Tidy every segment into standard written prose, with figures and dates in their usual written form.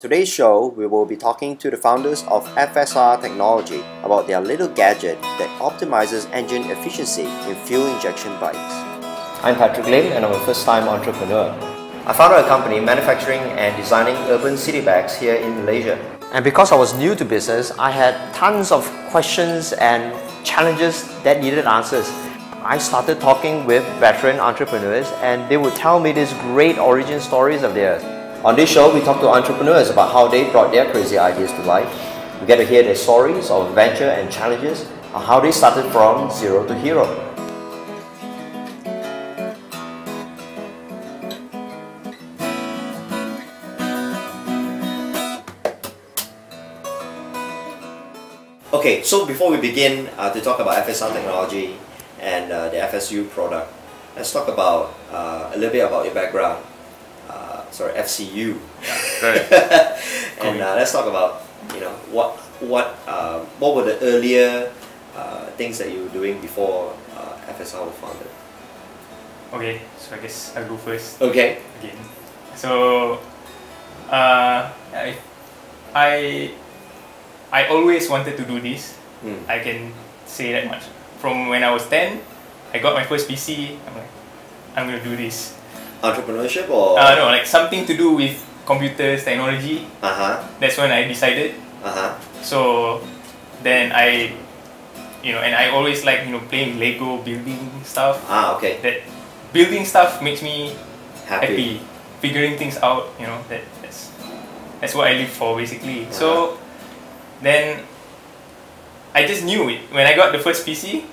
today's show, we will be talking to the founders of FSR Technology about their little gadget that optimizes engine efficiency in fuel injection bikes. I'm Patrick Lim and I'm a first-time entrepreneur. I founded a company manufacturing and designing urban city bags here in Malaysia. And because I was new to business, I had tons of questions and challenges that needed answers. I started talking with veteran entrepreneurs and they would tell me these great origin stories of theirs. On this show, we talk to entrepreneurs about how they brought their crazy ideas to life. We get to hear their stories of adventure and challenges and how they started from zero to hero. Okay, so before we begin to talk about FSR Technology and the FSU product, let's talk about a little bit about your background. FCU. Right. And let's talk about what were the earlier things that you were doing before FSR was founded. Okay, so I guess I'll go first. Okay. Again. So I always wanted to do this. I can say that much. From when I was 10, I got my first PC. I'm like, I'm gonna do this. Entrepreneurship or? No, like something to do with computers, technology. That's when I decided. So then and I always like playing Lego, building stuff. Okay. That building stuff makes me happy. Figuring things out. That's what I live for basically. So then I just knew it when I got the first PC.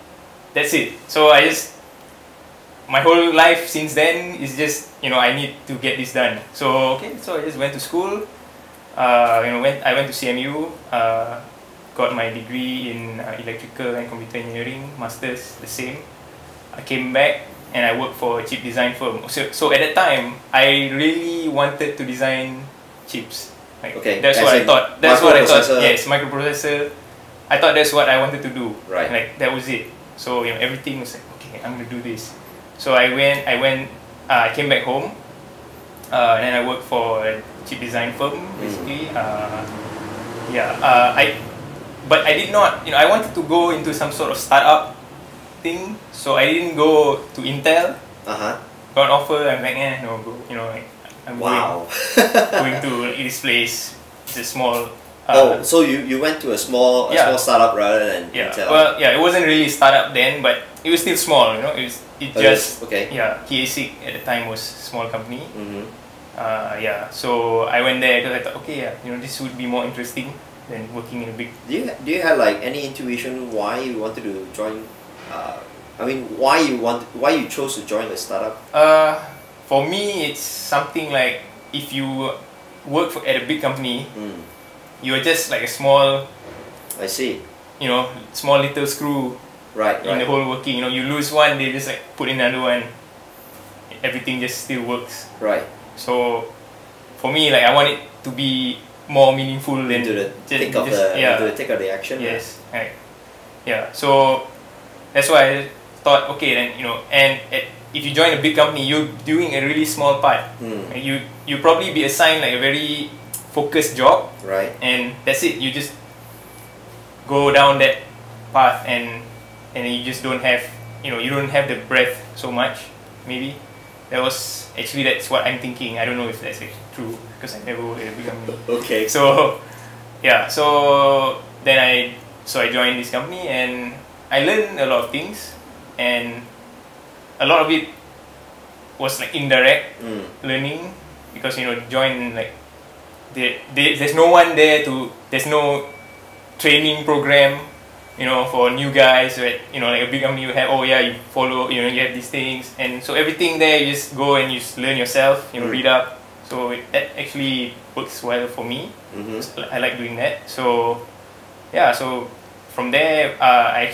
That's it. So my whole life since then is just I need to get this done. So so I just went to school. I went to CMU, got my degree in electrical and computer engineering, masters the same. I came back and I worked for a chip design firm. So at that time I really wanted to design chips. That's what I thought. That's what I thought. Yes, microprocessor. I thought that's what I wanted to do. Right. Like that was it. So everything was like, okay, I'm gonna do this. So I came back home, and then I worked for a chip design firm basically. But I did not. I wanted to go into some sort of startup thing. So I didn't go to Intel. Got an offer. I'm like, no, go. I'm going to this place. It's a small. So you went to a small startup rather than Intel. Well, it wasn't really a startup then, but it was still small. KASIC at the time was a small company. So I went there because I thought, this would be more interesting than working in a big. Do you have like any intuition why you wanted to join? Why you chose to join a startup? For me, it's something like if you work at a big company, you are just like a small. I see. Small little screw. Right. In the whole working, you lose one, they just like put in another one. Everything just still works. Right. So, for me, like I want it to be more meaningful than into the thick of the action. Yes. Right. Yeah. So that's why I thought, okay, then and if you join a big company, you're doing a really small part. You probably be assigned like a very focused job. Right. And that's it. You just go down that path and you just don't have you don't have the breadth so much. Maybe that's what I'm thinking. I don't know if that's true because I never worked at a big company. Okay. So so then I joined this company and I learned a lot of things, and a lot of it was like indirect learning because join like there's no one there there's no training program for new guys, right? Like a big company, you have, you follow, you have these things, and so everything there, you just go and you just learn yourself, read up. So that actually works well for me. I like doing that. So so from there, I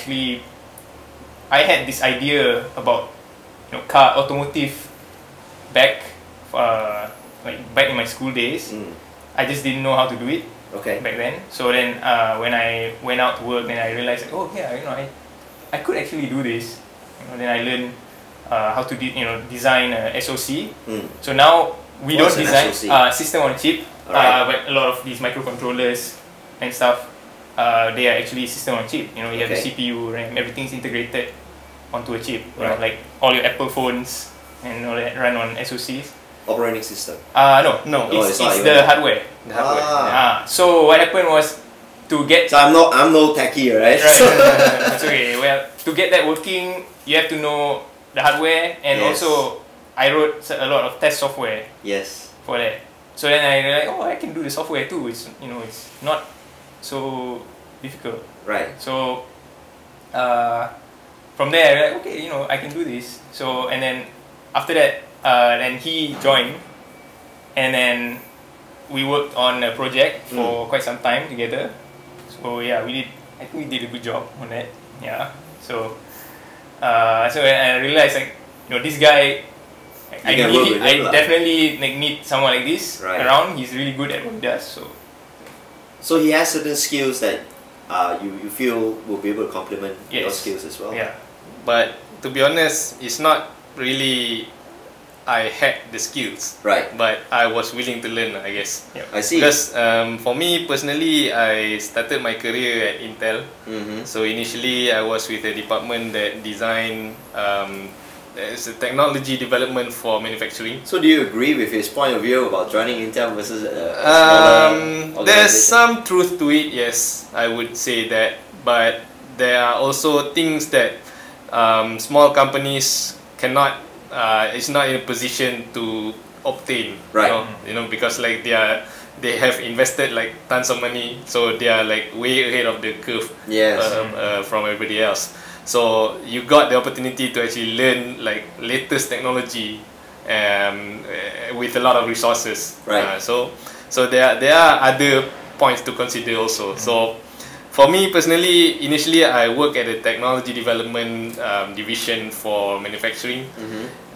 had this idea about automotive back in my school days. I just didn't know how to do it. Back then. So then when I went out to work, then I realized I could actually do this. Then I learned how to design a SoC. So now we don't design SoC? system on chip, Alright. but a lot of these microcontrollers and stuff, they are actually system on chip. You know, you have the CPU, RAM, everything's integrated onto a chip. You know, like all your Apple phones and all that run on SoCs. Operating system? No, it's the hardware. The hardware. So what happened was to get. So I'm no techie, right? Right. That's okay. Well, to get that working, you have to know the hardware, and also I wrote a lot of test software. Yes. For that. So then I realized, oh, I can do the software too. It's it's not so difficult. Right. So from there, I realized, okay, I can do this. So and then after that, then he joined, and then we worked on a project for quite some time together. So yeah, I think we did a good job on that. Yeah. So so I realized, like, this guy, I definitely need someone like this around. He's really good at what he does. So he has certain skills that you feel will be able to complement your skills as well. Yeah. But to be honest, it's not really I had the skills, right? But I was willing to learn, I guess. Yep. I see. Because for me personally, I started my career at Intel. So initially, I was with a department that designed it's a technology development for manufacturing. So do you agree with his point of view about joining Intel versus a smaller there's some truth to it, yes, I would say that. But there are also things that small companies cannot. It's not in a position to obtain, right? Because like they have invested like tons of money, so they are like way ahead of the curve, from everybody else. So you got the opportunity to actually learn like latest technology, with a lot of resources, right? So there are other points to consider also. So for me personally, initially I work at a technology development division for manufacturing,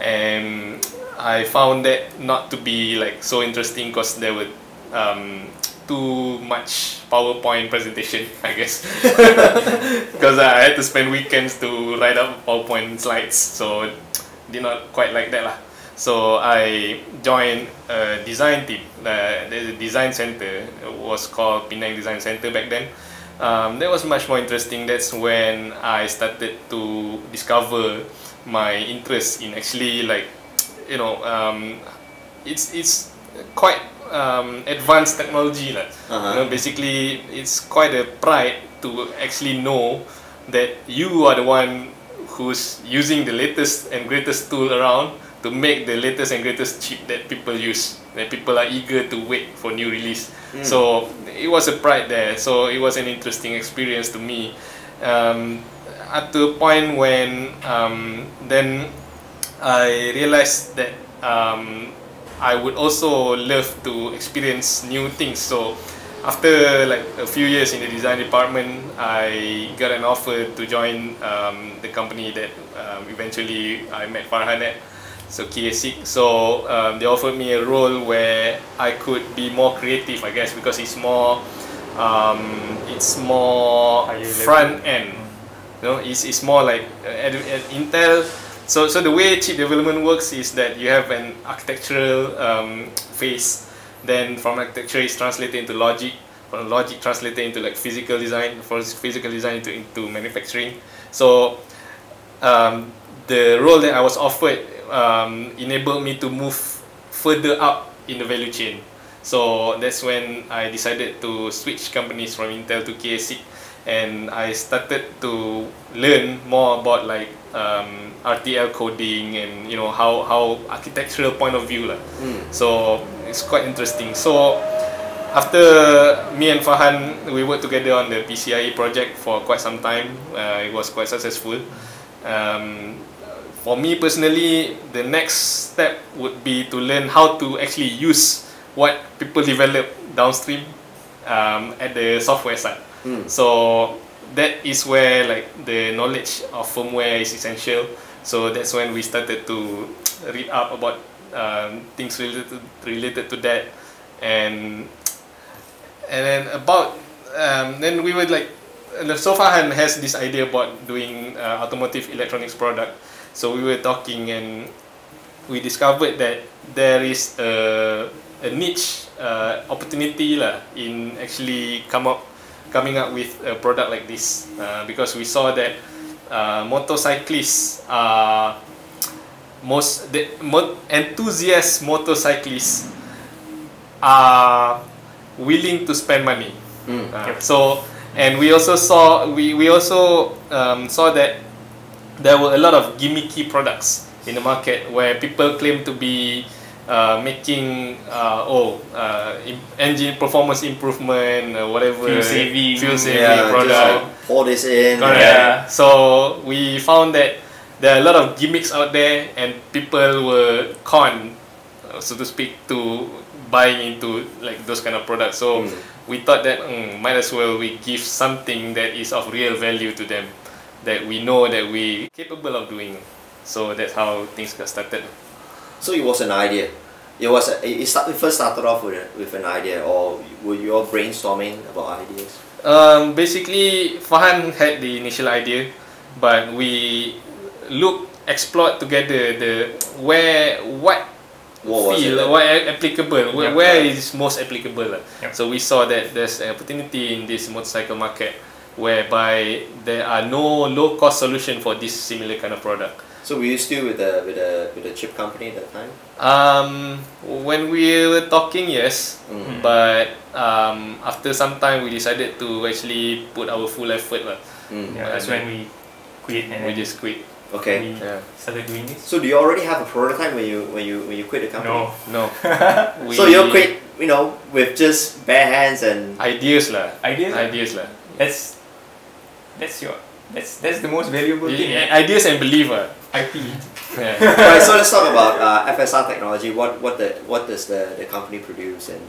and I found that not to be like so interesting because there were too much PowerPoint presentation, I guess, because I had to spend weekends to write up PowerPoint slides, so did not quite like that lah. So I joined a design team. The design center was called Penang Design Center back then. That was much more interesting. That's when I started to discover my interest in actually, like, it's quite advanced technology. Basically, it's quite a pride to actually know that you are the one who's using the latest and greatest tool around to make the latest and greatest chip that people use, that people are eager to wait for new release. So it was a pride there. So it was an interesting experience to me. Up to a point when then I realized that I would also love to experience new things. So after like a few years in the design department, I got an offer to join the company that eventually I met Farhan at, so KSIC. So they offered me a role where I could be more creative, I guess, because it's more front end. It's more like at Intel. So the way chip development works is that you have an architectural phase. Then from architecture is translated into logic. From logic translated into like physical design. From physical design into manufacturing. So the role that I was offered enabled me to move further up in the value chain. So that's when I decided to switch companies from Intel to KSIC, and I started to learn more about like RTL coding and how architectural point of view . So it's quite interesting. So after me and Farhan, we worked together on the PCIe project for quite some time. It was quite successful. For me personally, the next step would be to learn how to actually use what people develop downstream at the software side. So that is where like the knowledge of firmware is essential. So that's when we started to read up about things related to that, and then then we were like, so Farhan has this idea about doing automotive electronics product. So we were talking, and we discovered that there is a niche opportunity lah in actually coming up with a product like this, because we saw that motorcyclists are enthusiast motorcyclists are willing to spend money. So, and we also saw saw that there were a lot of gimmicky products in the market where people claim to be making engine performance improvement, whatever, fuel saving product. Like pour this in. Yeah. So we found that there are a lot of gimmicks out there, and people were conned, so to speak, to buying into like those kind of products. So we thought that might as well we give something that is of real value to them, that we know that we capable of doing. So that's how things got started. So it was an idea. It first started off with an idea, or were you all brainstorming about ideas? Basically, Farhan had the initial idea, but we explored together what applicable, where is most applicable. So we saw that there's an opportunity in this motorcycle market whereby there are no low-cost solution for this similar kind of product. So were you still with the chip company at that time? When we were talking, yes, but after some time we decided to actually put our full effort. That's when we quit, and we just quit. Okay. We started doing this. So do you already have a prototype when you quit the company? No. So you quit, with just bare hands and ideas lah. Ideas lah. That's the most valuable thing. Ideas and belief. IP. Right, so let's talk about FSR Technology. What does the company produce, and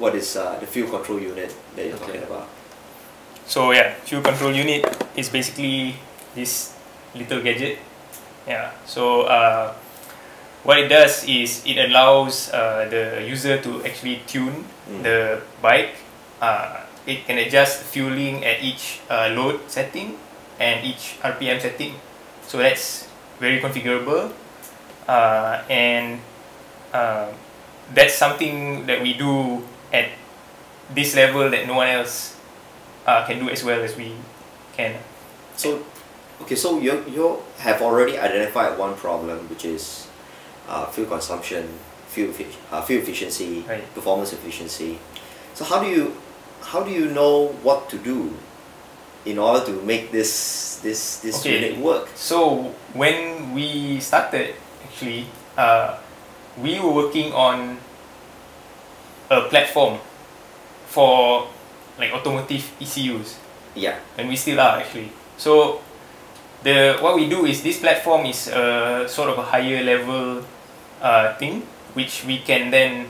what is the fuel control unit that you're talking about? So fuel control unit is basically this little gadget. So what it does is it allows the user to actually tune the bike. It can adjust fueling at each load setting and each RPM setting. So that's very configurable, and that's something that we do at this level that no one else can do as well as we can. So, okay, so you have already identified one problem, which is fuel consumption, fuel efficiency, performance efficiency. So how do you know what to do in order to make this unit work? So when we started, actually, we were working on a platform for like automotive ECUs. Yeah. And we still are, actually. So what we do is this platform is sort of a higher level thing, which we can then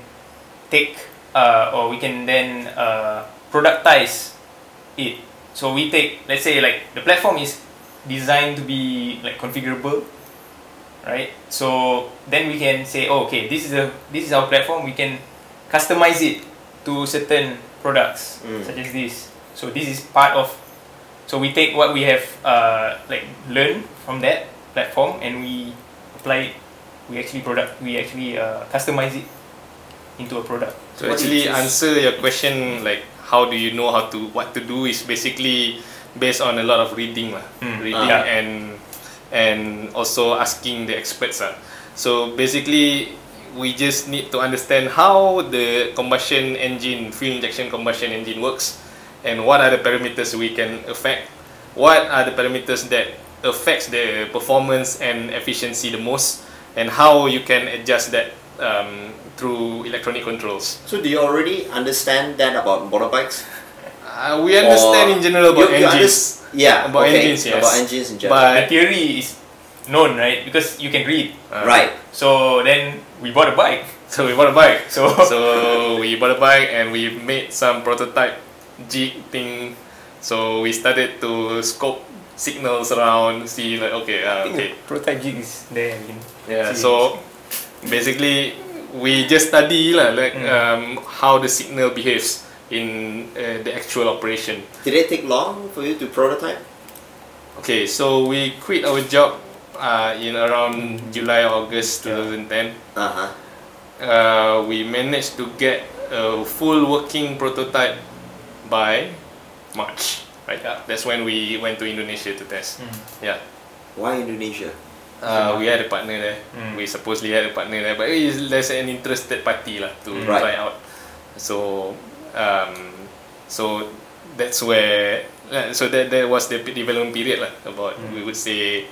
take or we can then productize it. So we take, let's say, like the platform is designed to be like configurable, right? So then we can say, oh, okay, this is our platform. We can customize it to certain products, such as this. So this is part of. So we take what we have like learned from that platform, and we apply it. We actually customize it into a product. So actually answer your question, like how do you know what to do, is basically based on a lot of reading, and also asking the experts. So basically we just need to understand how the fuel injection combustion engine works, and what are the parameters we can affect, what are the parameters that affects the performance and efficiency the most, and how you can adjust that through electronic controls. So do you already understand that about motorbikes? We understand in general about engines. About engines, yes. About engines in general. But the theory is known, right? Because you can read. Right. So then we bought a bike. So we bought a bike and we made some prototype jig thing. So we started to scope signals around, see like the prototype jig is there. So basically we just study how the signal behaves in the actual operation. Did it take long for you to prototype? Okay, so we quit our job in around July, August 2010. We managed to get a full working prototype by March. Right, that's when we went to Indonesia to test. Yeah. Why Indonesia? We had a partner there. We supposedly had a partner there, but there's an interested party lah to try out. So, so that's where. So that was the development period lah. About we would say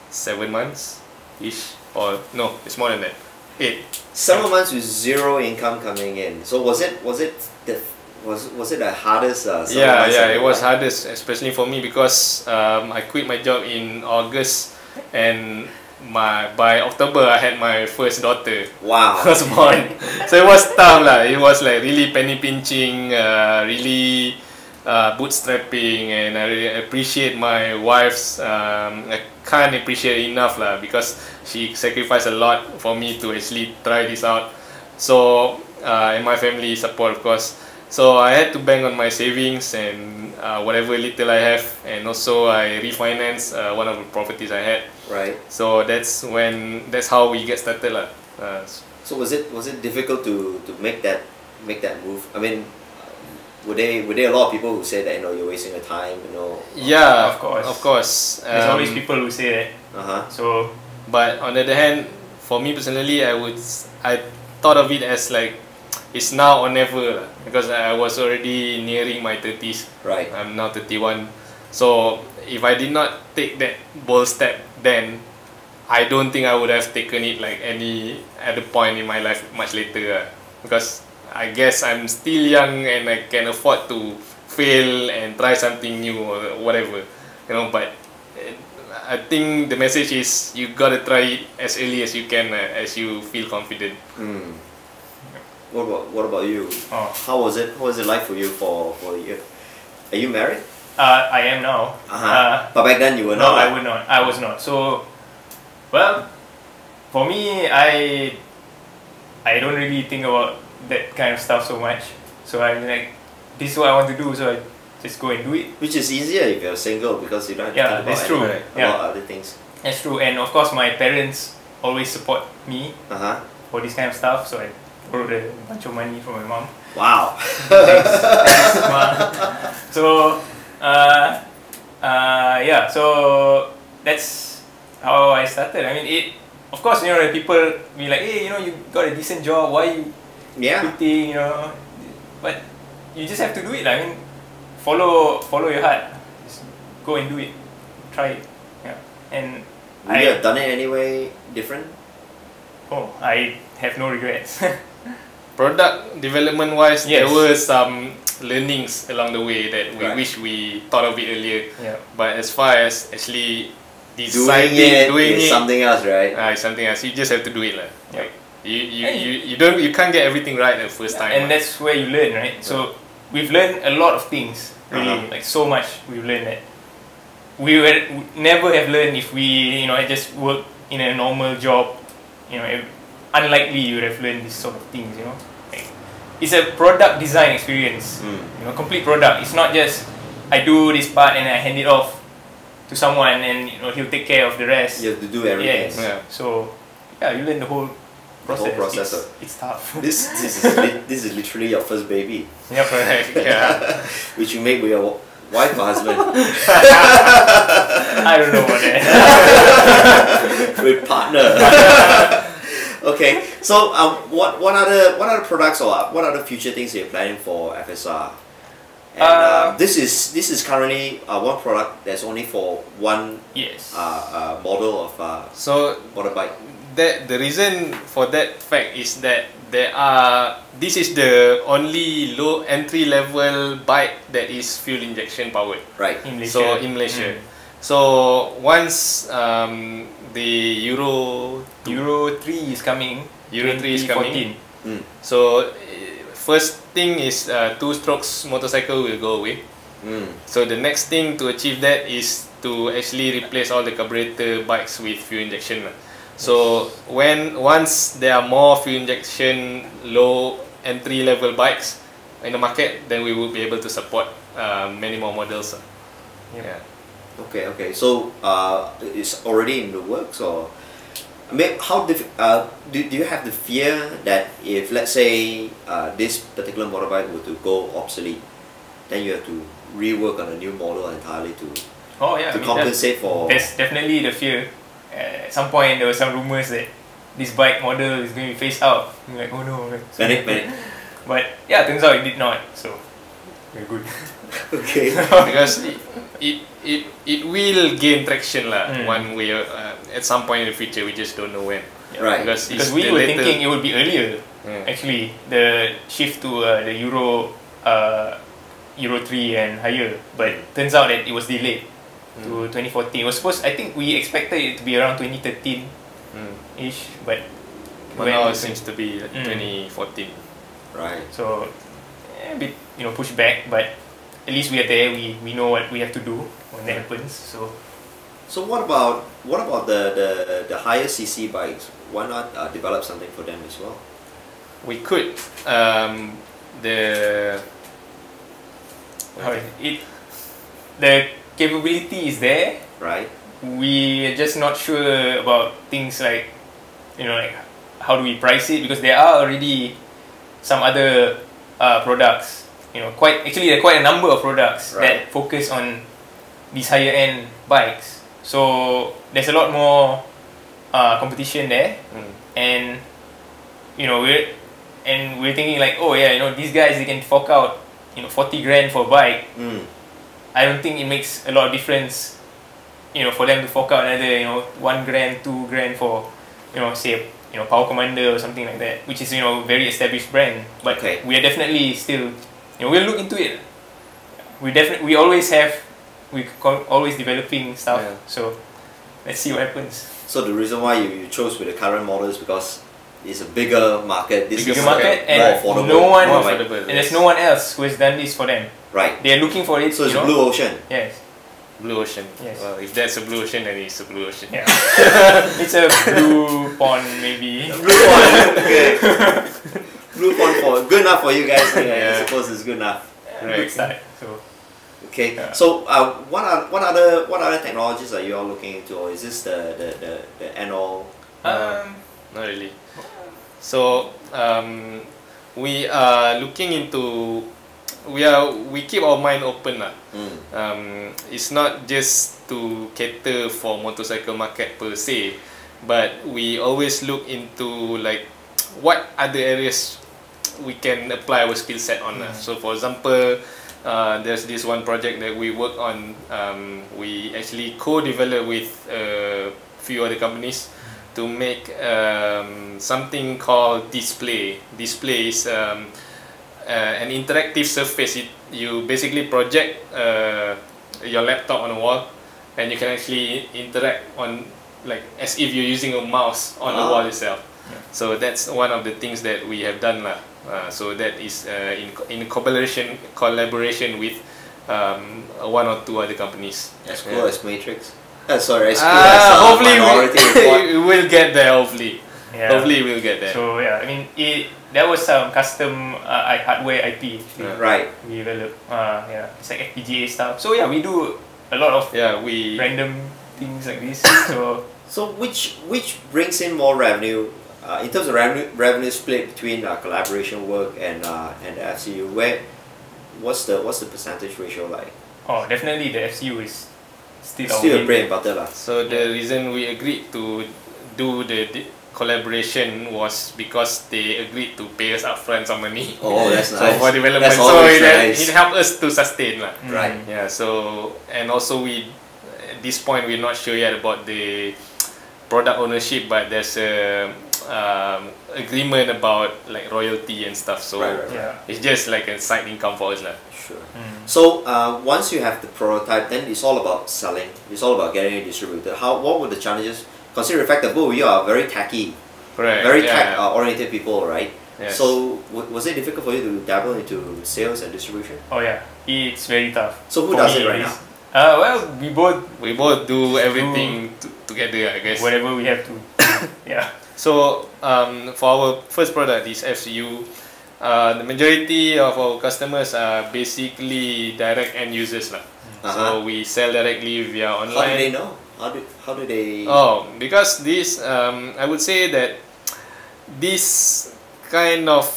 7 months ish, or no, it's more than that. 8. 7 months with zero income coming in. So was it the hardest? Yeah, it was hardest, especially for me because I quit my job in August, and by October I had my first daughter. Wow. Was born. So it was tough lah. It was like really penny pinching, really bootstrapping, and I really appreciate my wife's. I can't appreciate enough lah, because she sacrificed a lot for me to actually try this out. So and my family support, of course. So I had to bank on my savings and whatever little I have, and also I refinanced one of the properties I had. Right. So that's how we get started lah. So was it difficult to make that move? I mean, were there a lot of people who say that you're wasting your time, Yeah, of course. There's always people who say that. So, but on the other hand, for me personally, I thought of it as like, it's now or never, because I was already nearing my 30s. Right. I'm now 31. So if I did not take that bold step then, I don't think I would have taken it like any other point in my life much later. Because I guess I'm still young and I can afford to fail and try something new or whatever. But I think the message is you gotta try it as early as you can, as you feel confident. What about you? How was it like for you for a year? Are you married? I am now. But back then you were not? No, I was not. So, well, for me, I don't really think about that kind of stuff so much. So I'm like, this is what I want to do, so I just go and do it. Which is easier if you're single, because you don't have to think about other things. That's true, and of course my parents always support me for this kind of stuff. So I borrowed a bunch of money from my mom. Wow. Thanks, Ma. So, yeah, so that's how I started. I mean, of course, people be like, hey, you got a decent job, why you quitting, but you just have to do it. I mean, follow your heart. Just go and do it. Try it. Yeah. And would you have done it anyway different? Oh, I have no regrets. Product development wise, there were some learnings along the way that we wish we thought of it earlier. Yeah. But as far as actually doing it something else, right? It's something else. You just have to do it, like you can't get everything right the first time. And that's where you learn, right? So we've learned a lot of things, really, like so much. We've learned that we would never have learned if we, had just worked in a normal job. Unlikely you would have learned this sort of things. Like, it's a product design experience. Complete product. It's not just I do this part and I hand it off to someone and he'll take care of the rest. You have to do everything. Yes. Yeah. So you learn the whole process. The whole process. It's tough. This is literally your first baby. Yep. Yeah. Which you make with your wife or husband? I don't know about that. With partner. Okay, so what other products or what other future things you're planning for FSR? And this is currently one product that's only for one model of motorbike. The reason for that fact is that this is the only low entry level bike that is fuel injection powered. Right. In Malaysia. So in Malaysia. So once the Euro 3 is coming. Euro 3 is coming. So first thing is 2-strokes motorcycle will go away. So the next thing to achieve that is to actually replace all the carburetor bikes with fuel injection. So once there are more fuel injection low entry level bikes in the market, then we will be able to support many more models. Yeah. Okay. So it's already in the works, or I mean, do you have the fear that if, let's say, this particular motorbike were to go obsolete, then you have to rework on a new model entirely to compensate for? There's definitely the fear. At some point, there were some rumors that this bike model is going to be phased out. I'm like, oh no. So, Panic. But yeah, turns out it did not. So we're good. Okay. Because it will gain traction lah. One way at some point in the future. We just don't know when. Right. Because we were thinking it would be earlier. Actually, the shift to the Euro 3 and higher, but turns out that it was delayed to 2014. It was supposed. I think we expected it to be around 2013 ish, but now it seems to be 2014. Right. So a bit pushed back, but at least we are there. We know what we have to do when that happens. So what about the higher CC bikes? Why not develop something for them as well? We could. The capability is there. Right. We are just not sure about things like, like how do we price it, because there are already some other products. There are quite a number of products that focus on these higher end bikes. So there's a lot more competition there, and we're thinking like, oh yeah, these guys, they can fork out 40 grand for a bike. I don't think it makes a lot of difference, for them to fork out another 1 grand, 2 grand for say Power Commander or something like that, which is very established brand. But we are definitely still we'll look into it. We always always developing stuff. So let's see what happens. So the reason why you chose with the current model is because it's a bigger market. Bigger market, and more affordable. And there's no one else who has done this for them. Right. They are looking for it. So it's a blue ocean. Yes. Blue ocean. Yes. Well, if that's a blue ocean, then it's a blue ocean. Yeah. It's a blue pond, maybe. Blue pond. Okay. Blue pond good enough for you guys. I suppose it's good enough. Good start. So. Okay. So what other technologies are you all looking into, or is this the end all? Not really. So we are looking into. We keep our mind open lah. It's not just to cater for motorcycle market per se, but we always look into like what other areas we can apply our skill set on. So for example, there's this one project that we work on. We actually co-develop with a few other companies to make something called display. Display is an interactive surface. You basically project your laptop on a wall, and you can actually interact on like as if you're using a mouse on the wall itself. So that's one of the things that we have done lah. So that is in collaboration with one or two other companies. As cool as Matrix. Sorry, as cool as hopefully Minority Report. we will get there. Hopefully, hopefully we'll get there. So I mean, there was some custom hardware IP right. we developed. It's like FPGA stuff. So we do a lot of random things like this. So which brings in more revenue in terms of revenue split between collaboration work and the FCU? What's the percentage ratio like? Oh, definitely the FCU is still a bread and butter lah. So the reason we agreed to do the collaboration was because they agreed to pay us upfront some money. Oh, that's nice. So for development, that's so nice. it helped us to sustain lah. Right. Yeah. So and also at this point we're not sure yet about the product ownership, but there's a agreement about like royalty and stuff. So it's just like a side income for us lah. Sure. So once you have the prototype, then it's all about selling. It's all about getting a distributor. What were the challenges? Consider the fact that both of you are very techy, very tech-oriented people, right? Yes. So was it difficult for you to dabble into sales and distribution? Oh yeah, it's very tough. So who does it right now? Well, we both do everything together, I guess. Whatever we have to. Yeah. So for our first product, this FCU, the majority of our customers are basically direct end users lah. So we sell directly via online. How do they know? How do they? Oh, because this I would say that this kind of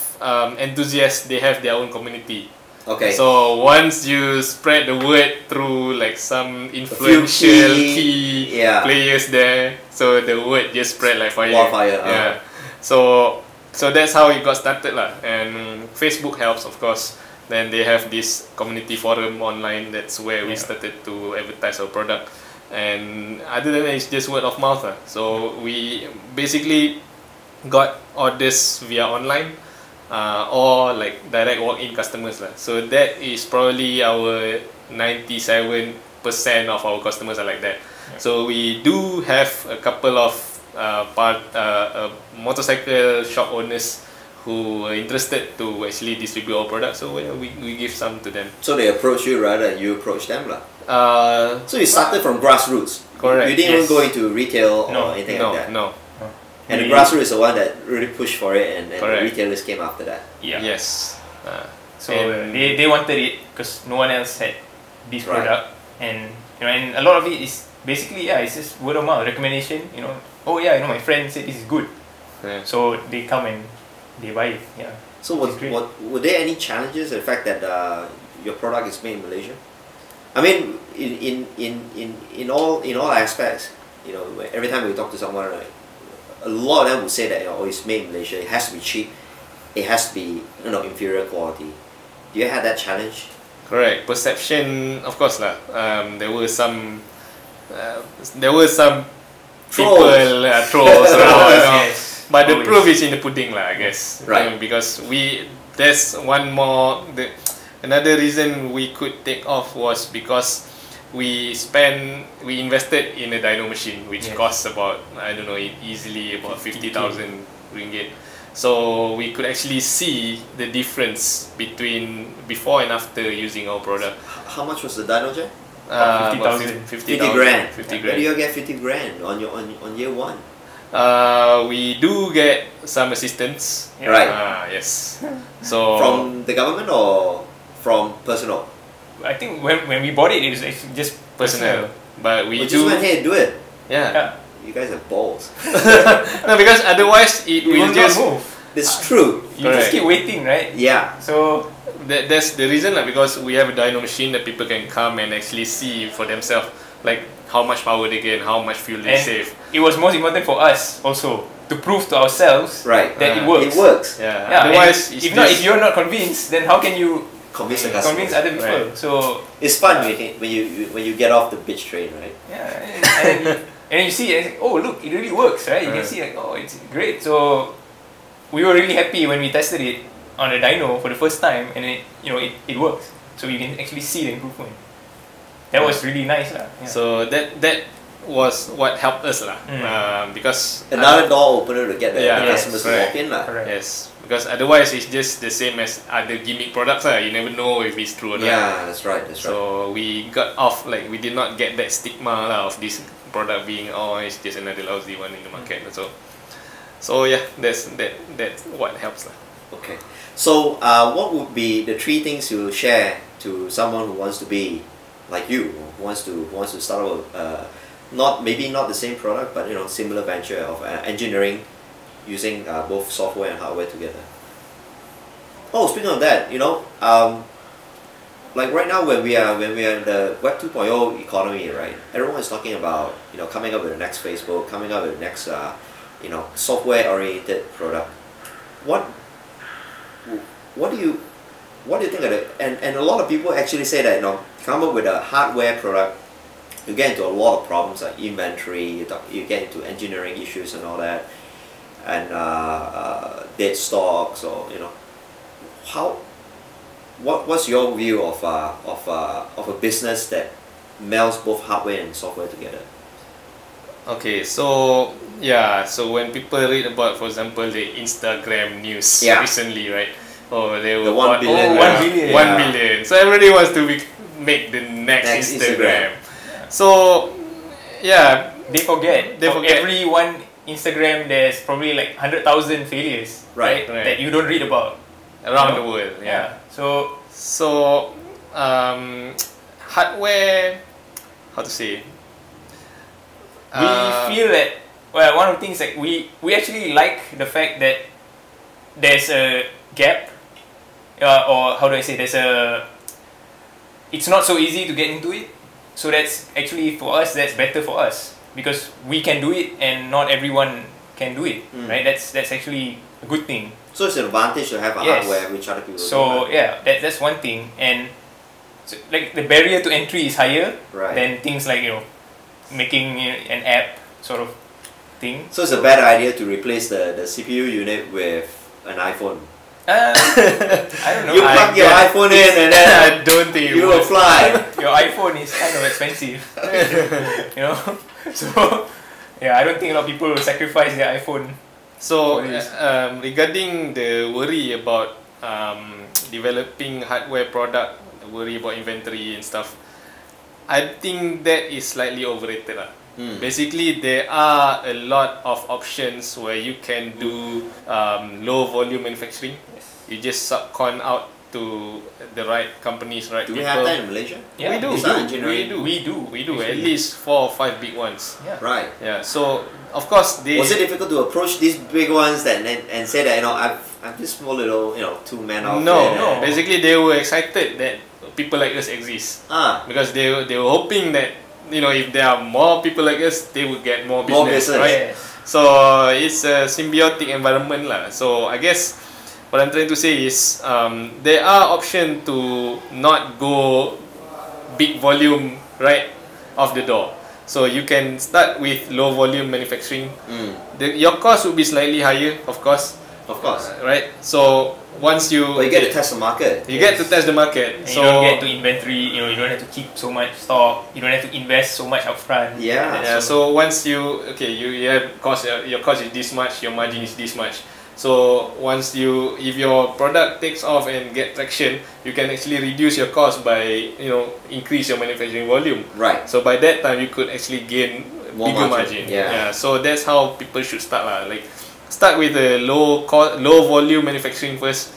enthusiasts, they have their own community. Okay. So once you spread the word through like some influential key players there, so the word just spread like fire. Wildfire. Yeah. So that's how it got started lah. And Facebook helps, of course. Then they have this community forum online. That's where we started to advertise our product. And other than that, it's just word of mouth lah. So we basically got orders via online. Or like direct walk-in customers lah. So that is probably our 97% of our customers are like that. So we do have a couple of motorcycle shop owners who are interested to actually distribute our product. So we give some to them. So they approach you rather than you approach them lah. So you started from grassroots. Correct. You didn't even go into retail or anything like that. No. And the grassroots is the one that really pushed for it, and the retailers came after that. Yeah. Yes. So they wanted it because no one else had this product, and and a lot of it is basically it's just word of mouth recommendation. My friend said this is good, so they come and they buy it. Yeah. So were there any challenges? The fact that your product is made in Malaysia. I mean, in all aspects, every time we talk to someone, a lot of them would say that it's made in Malaysia. It has to be cheap. It has to be inferior quality. Do you have that challenge? Correct. Perception, of course lah. There were some Trolls. Trolls around. Yes. But the proof is in the pudding lah, I guess. Right. Because there's one more. Another reason we could take off was because we invested in a dyno machine which costs about, I don't know, easily about 50,000 ringgit. So we could actually see the difference between before and after using our product. How much was the dyno, Jay? 50,000. 50 grand. 50 grand. Where do you get 50 grand on year one? We do get some assistance. Right. Yes. So from the government or from personal? I think when we bought it was actually just personal. But we just went ahead and do it. Yeah. You guys have balls. No, because otherwise it will just move. It's true. You just keep waiting, right? Yeah. So that's the reason because we have a dyno machine that people can come and actually see for themselves, like how much power they get, how much fuel they save. It was most important for us also to prove to ourselves that it works. It works. Yeah. Otherwise, if you're not convinced, then how can you convince the customers? Convince other people. Right. So it's fun when you get off the bitch train, right? Yeah. And you see, oh look, it really works, right? You can see like, oh, it's great. So we were really happy when we tested it on a dyno for the first time, and it works. So you can actually see the improvement. That was really nice, lah. Yeah. So that was what helped us, lah. Because another door opener to get the customers to walk in, lah. Yes, because otherwise it's just the same as other gimmick products, lah. You never know if it's true or not. Yeah, that's right. So we got off, like we did not get that stigma lah of this product being it's just another lousy one in the market. So yeah, that's what helps lah. Okay. So what would be the 3 things you share to someone who wants to be like you, who wants to start out maybe not the same product, but similar venture of engineering using both software and hardware together? Oh, speaking of that, like right now when we are in the Web 2.0 economy, right? Everyone is talking about coming up with the next Facebook, coming up with the next software oriented product. What do you think of it? And a lot of people actually say that come up with a hardware product, you get into a lot of problems like inventory, you get into engineering issues and all that, and dead stocks, or what's your view of a business that melds both hardware and software together? Okay, so when people read about, for example, the Instagram news recently, right? Oh, they were 1 billion. 1 billion. So everybody wants to make the next Instagram. So they forget. Every one Instagram, there's probably like 100,000 failures, right? That you don't read about around the world. hardware, how to say? We feel that, well, one of the things like we actually like the fact that there's a gap, or how do I say, it's not so easy to get into it. So that's actually, for us, that's better for us because we can do it and not everyone can do it, right? That's actually a good thing. So it's an advantage to have a hardware which other people So don't. yeah, that's one thing, and so, like the barrier to entry is higher than things like making an app sort of thing. So it's a better idea to replace the CPU unit with an iPhone. I don't know. You plug your iPhone in and then I don't think you will fly. Your iPhone is kind of expensive, So yeah, I don't think a lot of people will sacrifice their iPhone. So regarding the worry about developing hardware product, worry about inventory and stuff, I think that is slightly overrated. Basically, there are a lot of options where you can do low volume manufacturing. You just subcon out to the right companies, right? Do we have that in Malaysia? Yeah, we do. We do. At least 4 or 5 big ones. Yeah. Right. Yeah. So of course they. Was it difficult to approach these big ones and say that I'm this small little 2-man outfit? No. Basically, they were excited that people like us exist. Because they were hoping that if there are more people like us, they would get more business. Right? Yes. So it's a symbiotic environment lah. So I guess what I'm trying to say is there are options to not go big volume right off the door. So you can start with low volume manufacturing. Your cost would be slightly higher, of course. Right? So once But you get to test the market. You get to test the market. And so you don't get to inventory, you don't have to keep so much stock, you don't have to invest so much upfront. Yeah, so once you have cost, your cost is this much, your margin is this much. So once if your product takes off and get traction, you can actually reduce your cost by increase your manufacturing volume. Right. So by that time you could actually gain More bigger margin. Yeah. So that's how people should start lah. Like start with a low volume manufacturing first,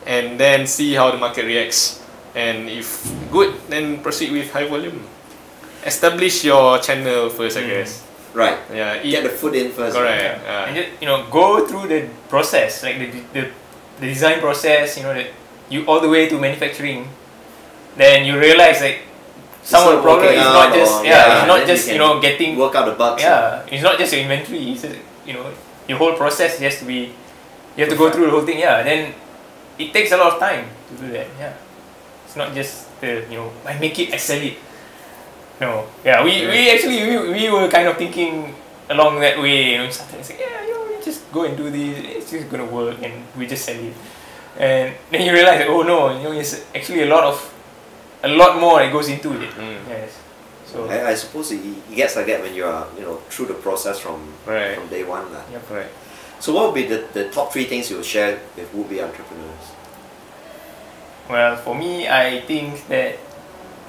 and then see how the market reacts. And if good, then proceed with high volume. Establish your channel first, I guess. Right. Yeah. Get the foot in first. Correct. And just, go through the process, like the design process, that you all the way to manufacturing. Then you realize like some of the problem is not just it's not just getting work out the bugs. Yeah, it's not just your inventory. It's just, your whole process has to be, you have to go through the whole thing. Yeah, then it takes a lot of time to do that. Yeah, it's not just I make it, I sell it. No, yeah, we actually we were kind of thinking along that way. Started saying, we just go and do this. It's just gonna work, and we just sell it. And then you realize, oh no, it's actually a lot more that goes into it. Yes. So I suppose it gets like that when you are through the process from day one. Yep. Right. So what would be the top 3 things you would share with would-be entrepreneurs? Well, for me, I think that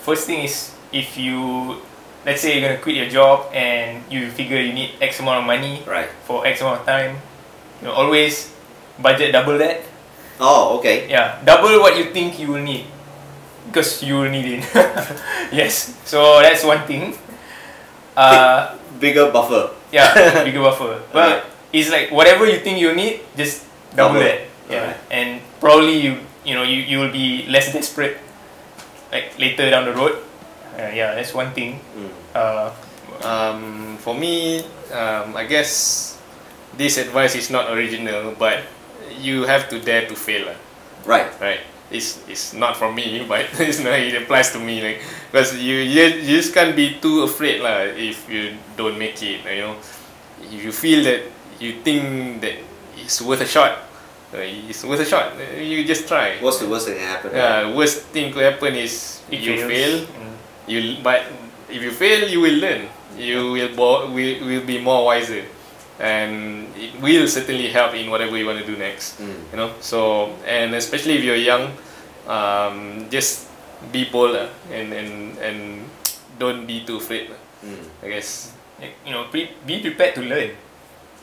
first thing is, if you, let's say you're going to quit your job and you figure you need X amount of money for X amount of time, always budget double that. Oh, okay. Yeah, double what you think you will need, because you will need it. Yes, so that's one thing. Bigger buffer. Yeah, bigger buffer. But it's like whatever you think you need, just double that. Yeah, and probably you will be less desperate like later down the road. Yeah, that's one thing. For me, I guess this advice is not original, but you have to dare to fail. Right. It's not from me, but it applies to me. Because you just can't be too afraid if you don't make it. If you feel that you think that it's worth a shot, you just try. What's the worst that can happen? Worst thing could happen is you fail. But if you fail, you will learn. You will be more wiser, and it will certainly help in whatever you want to do next. So, and especially if you're young, just be bold and don't be too afraid. I guess. Be prepared to learn.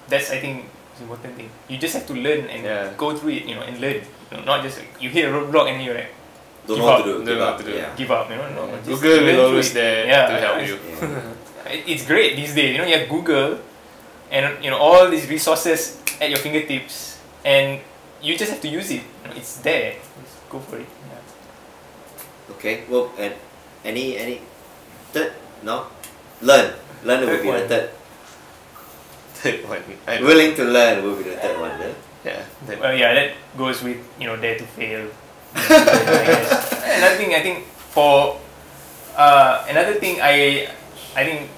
That's, I think, the important thing. You just have to learn and go through it, and learn. Not just you hit a roadblock and you're like, don't know what to do. Don't know what to do. Yeah. Give up, you know. No, just Google learn will through always it. there Yeah, to help you. It's great these days. You know, you have Google, and you know all these resources at your fingertips, and you just have to use it. You know, it's there. Just go for it. Yeah. Okay. Well, and any third? No. Learn will be the third. Third one. Willing to learn will be the third one. Yeah. Well, yeah, that goes with, you know, dare to fail. I guess. Another thing I think for another thing I think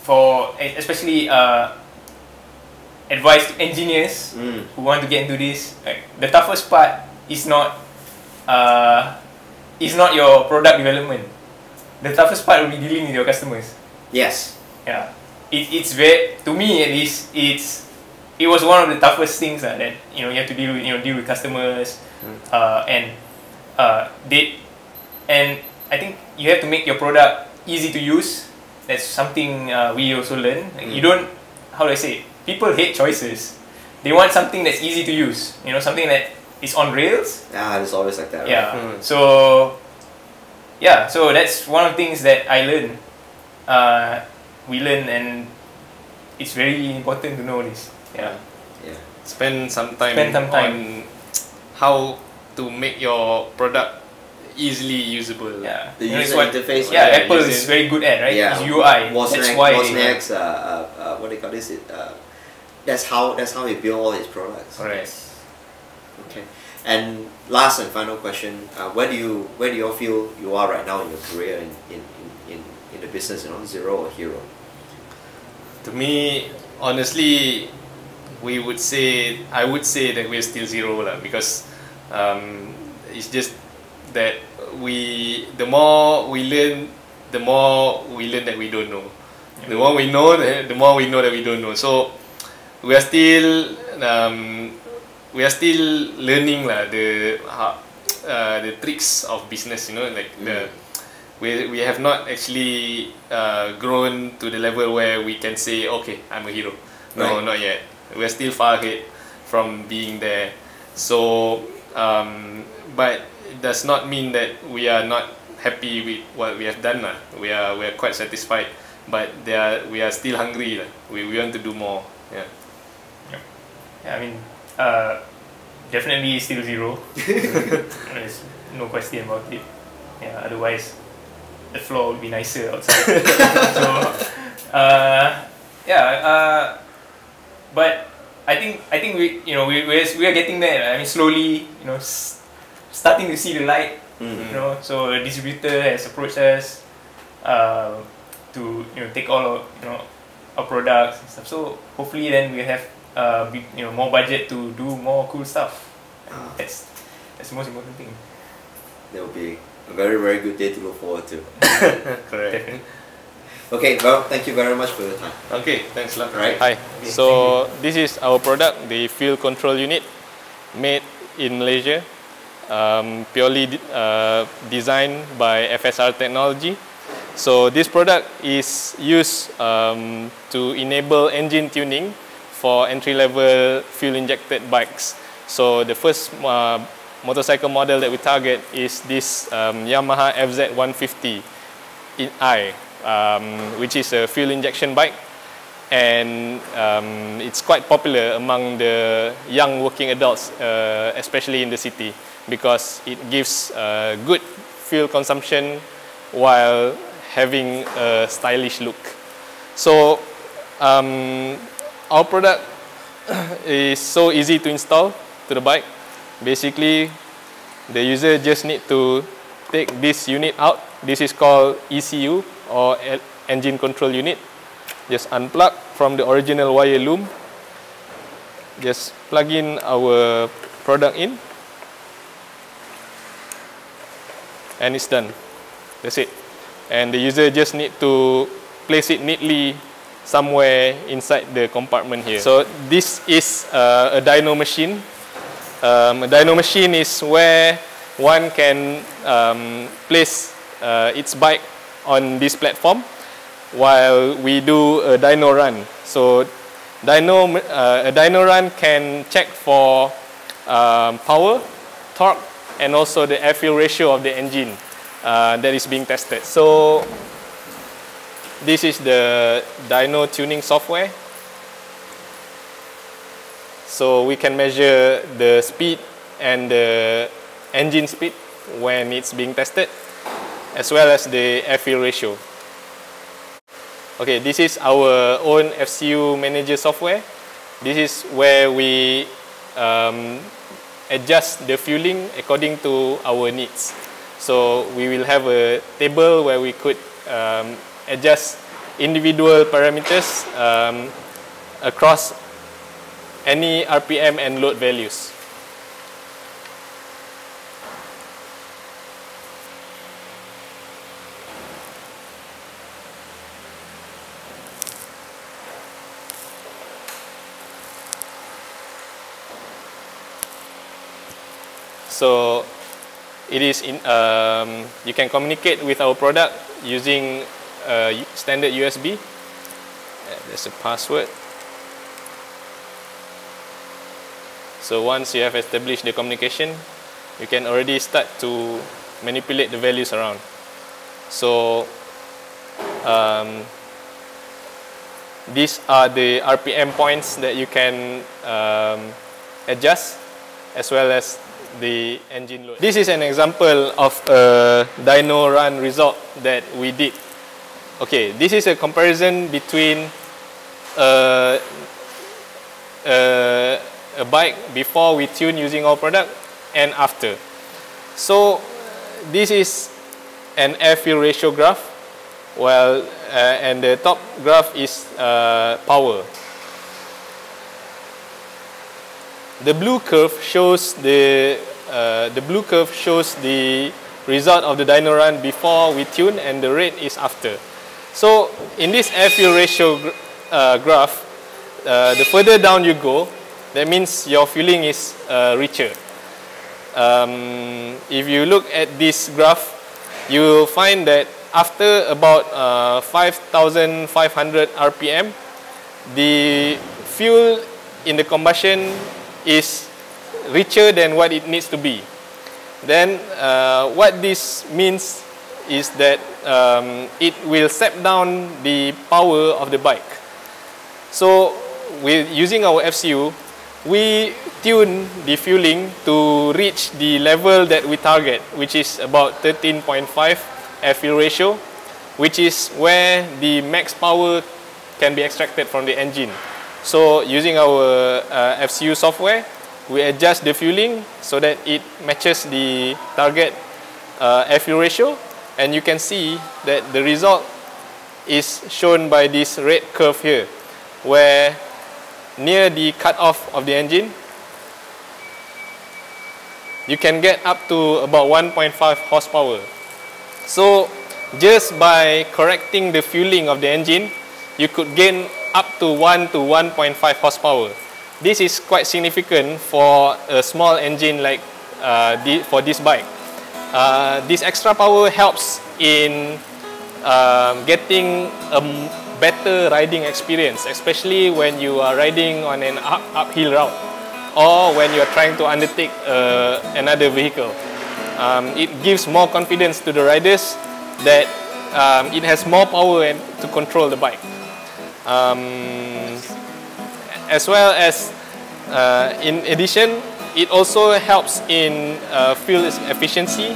for especially advice to engineers who want to get into this, like, the toughest part is not your product development. The toughest part will be dealing with your customers. Yes. Yeah, it's very, to me at least, it was one of the toughest things that you know you have to deal with customers, and I think you have to make your product easy to use. That's something we also learn. Like, you don't, how do I say it? People hate choices. They want something that's easy to use. You know, something that is on rails. Yeah, it's always like that. Right? Yeah. So that's one of the things that I learned. We learn, and it's very important to know this. Yeah. Yeah. Spend some time on how to make your product easily usable. Yeah. The user interface. Yeah, Apple is very good at, right? Yeah. It's UI. That's why. Wozniak's what they call this? That's how he built all his products. Right. Okay. And last and final question: where do you all feel you are right now in your career in the business? You know, zero or hero? To me, honestly, I would say that we're still zero lah, because it's just that the more we learn that we don't know. The more we know, the more we know that we don't know. So we are still learning lah, the tricks of business. You know, like we have not actually grown to the level where we can say, okay, I'm a hero. No, not yet. We're still far ahead from being there. So, but it does not mean that we are not happy with what we have done. We are quite satisfied, but we are still hungry. We want to do more. Yeah. Yeah, I mean, definitely still zero. There's no question about it. Yeah, otherwise the floor would be nicer outside. So, but I think we are getting there. I mean, slowly, you know, starting to see the light. You know, so a distributor has approached us to take all of our products and stuff. So hopefully then we have more budget to do more cool stuff. That's the most important thing. That will be a very, very good day to look forward to. Correct. Definitely. Okay, well, thank you very much for your time. Okay, thanks a lot. Right. Hi. So this is our product, the field control unit, made in Malaysia, purely designed by FSR Technology. So this product is used to enable engine tuning for entry-level fuel-injected bikes. So the first motorcycle model that we target is this Yamaha FZ150 i, which is a fuel injection bike, and it's quite popular among the young working adults, especially in the city, because it gives good fuel consumption while having a stylish look. So our product is so easy to install to the bike. Basically, the user just need to take this unit out. This is called ECU, or engine control unit. Just unplug from the original wire loom. Just plug in our product in, and it's done. That's it. And the user just need to place it neatly somewhere inside the compartment here. So this is a dyno machine. A dyno machine is where one can place its bike on this platform while we do a dyno run. So a dyno run can check for power, torque, and also the air-fuel ratio of the engine that is being tested. So this is the dyno tuning software. So we can measure the speed and the engine speed when it's being tested, as well as the air-fuel ratio. Okay, this is our own FCU manager software. This is where we adjust the fueling according to our needs. So we will have a table where we could adjust individual parameters across any RPM and load values. So it is you can communicate with our product using standard USB. There's a password. So once you have established the communication, you can already start to manipulate the values around. So these are the RPM points that you can adjust, as well as the engine load. This is an example of a dyno run result that we did. Okay, this is a comparison between a bike before we tune using our product and after. So this is an air-fuel ratio graph, while and the top graph is power. The blue curve shows the result of the dyno run before we tune, and the red is after. So in this air-fuel ratio graph, the further down you go, that means your fueling is richer. If you look at this graph, you will find that after about 5,500 RPM, the fuel in the combustion is richer than what it needs to be. Then what this means is that it will step down the power of the bike. So with using our FCU, we tune the fueling to reach the level that we target, which is about 13.5 air-fuel ratio, which is where the max power can be extracted from the engine. So using our FCU software, we adjust the fueling so that it matches the target air-fuel ratio, and you can see that the result is shown by this red curve here, where near the cut-off of the engine, you can get up to about 1.5 horsepower. So just by correcting the fueling of the engine, you could gain up to 1 to 1.5 horsepower. This is quite significant for a small engine like for this bike. This extra power helps in getting a better riding experience, especially when you are riding on an uphill route, or when you are trying to undertake another vehicle. It gives more confidence to the riders that it has more power to control the bike. As well as, in addition, it also helps in fuel efficiency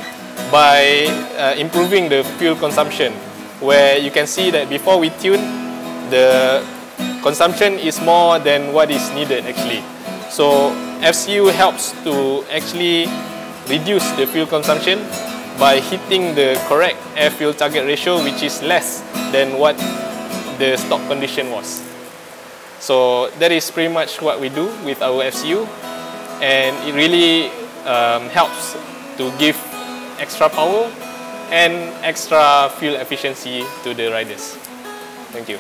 by improving the fuel consumption, where you can see that before we tune, the consumption is more than what is needed actually. So FCU helps to actually reduce the fuel consumption by hitting the correct air-fuel target ratio, which is less than what the stock condition was. So that is pretty much what we do with our FCU, and it really helps to give extra power and extra fuel efficiency to the riders. Thank you.